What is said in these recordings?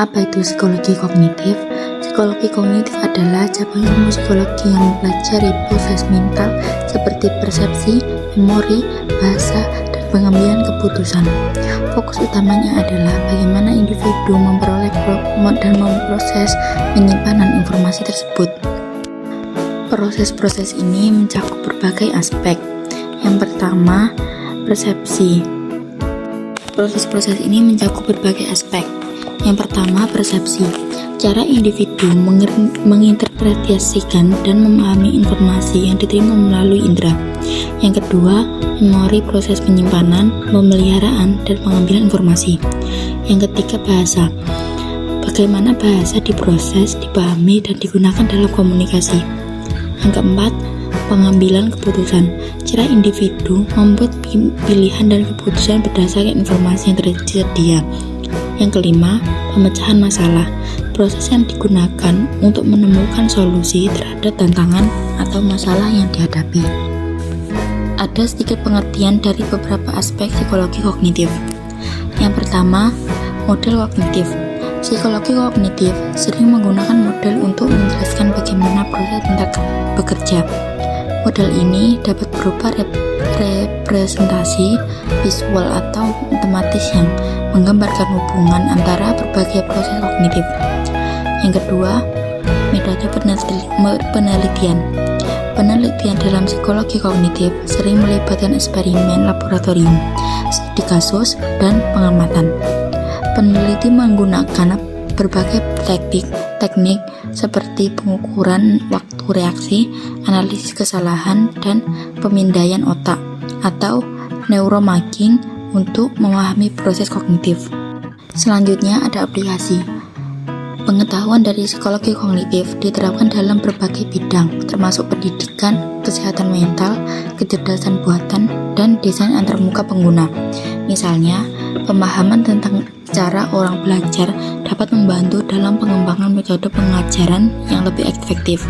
Apa itu psikologi kognitif? Psikologi kognitif adalah cabang ilmu psikologi yang mempelajari proses mental seperti persepsi, memori, bahasa, dan pengambilan keputusan. Fokus utamanya adalah bagaimana individu memperoleh dan memproses penyimpanan informasi tersebut. Proses-proses ini mencakup berbagai aspek. Yang pertama, persepsi. Proses-proses ini mencakup berbagai aspek. Yang pertama, persepsi. Cara individu menginterpretasikan dan memahami informasi yang diterima melalui indera. Yang kedua, memori, proses penyimpanan, pemeliharaan, dan pengambilan informasi. Yang ketiga, bahasa. Bagaimana bahasa diproses, dipahami, dan digunakan dalam komunikasi. Yang keempat, pengambilan keputusan. Cara individu membuat pilihan dan keputusan berdasarkan informasi yang tersedia. Yang kelima, pemecahan masalah. Proses yang digunakan untuk menemukan solusi terhadap tantangan atau masalah yang dihadapi. Ada sedikit pengertian dari beberapa aspek psikologi kognitif. Yang pertama, model kognitif. Psikologi kognitif sering menggunakan model untuk menjelaskan bagaimana proses otak bekerja. Model ini dapat berupa representasi visual atau matematis yang menggambarkan hubungan antara berbagai proses kognitif. Yang kedua, metode penelitian. Penelitian dalam psikologi kognitif sering melibatkan eksperimen laboratorium, studi kasus, dan pengamatan. Peneliti menggunakan berbagai teknik seperti pengukuran waktu reaksi, analisis kesalahan, dan pemindaian otak atau neuromarking untuk memahami proses kognitif. Selanjutnya ada aplikasi. Pengetahuan dari psikologi kognitif diterapkan dalam berbagai bidang, termasuk pendidikan, kesehatan mental, kecerdasan buatan, dan desain antarmuka pengguna. Misalnya, pemahaman tentang cara orang belajar dapat membantu dalam pengembangan metode pengajaran yang lebih efektif.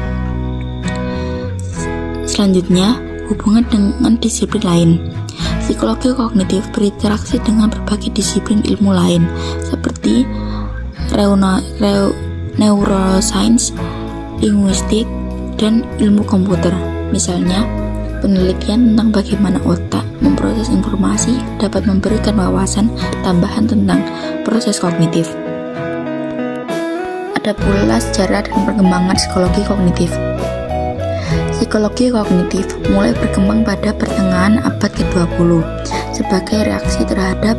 Selanjutnya, hubungan dengan disiplin lain. Psikologi kognitif berinteraksi dengan berbagai disiplin ilmu lain, seperti neuroscience, linguistik, dan ilmu komputer. Misalnya, penelitian tentang bagaimana otak memproses informasi dapat memberikan wawasan tambahan tentang proses kognitif. Ada pula sejarah dan perkembangan psikologi kognitif. Psikologi kognitif mulai berkembang pada pertengahan abad ke-20 sebagai reaksi terhadap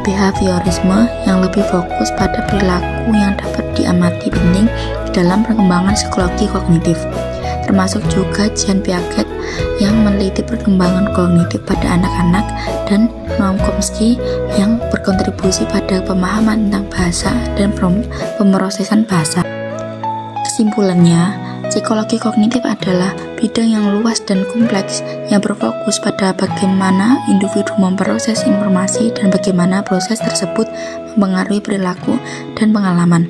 behaviorisme yang lebih fokus pada perilaku yang dapat diamati penting dalam perkembangan psikologi kognitif, termasuk juga Jean Piaget yang meneliti perkembangan kognitif pada anak-anak dan Noam Chomsky yang berkontribusi pada pemahaman tentang bahasa dan pemrosesan bahasa. Kesimpulannya, psikologi kognitif adalah bidang yang luas dan kompleks yang berfokus pada bagaimana individu memproses informasi dan bagaimana proses tersebut mempengaruhi perilaku dan pengalaman.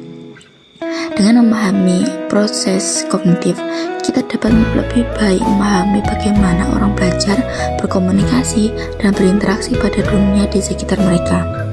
Dengan memahami proses kognitif, kita dapat lebih baik memahami bagaimana orang belajar, berkomunikasi, dan berinteraksi pada dunia di sekitar mereka.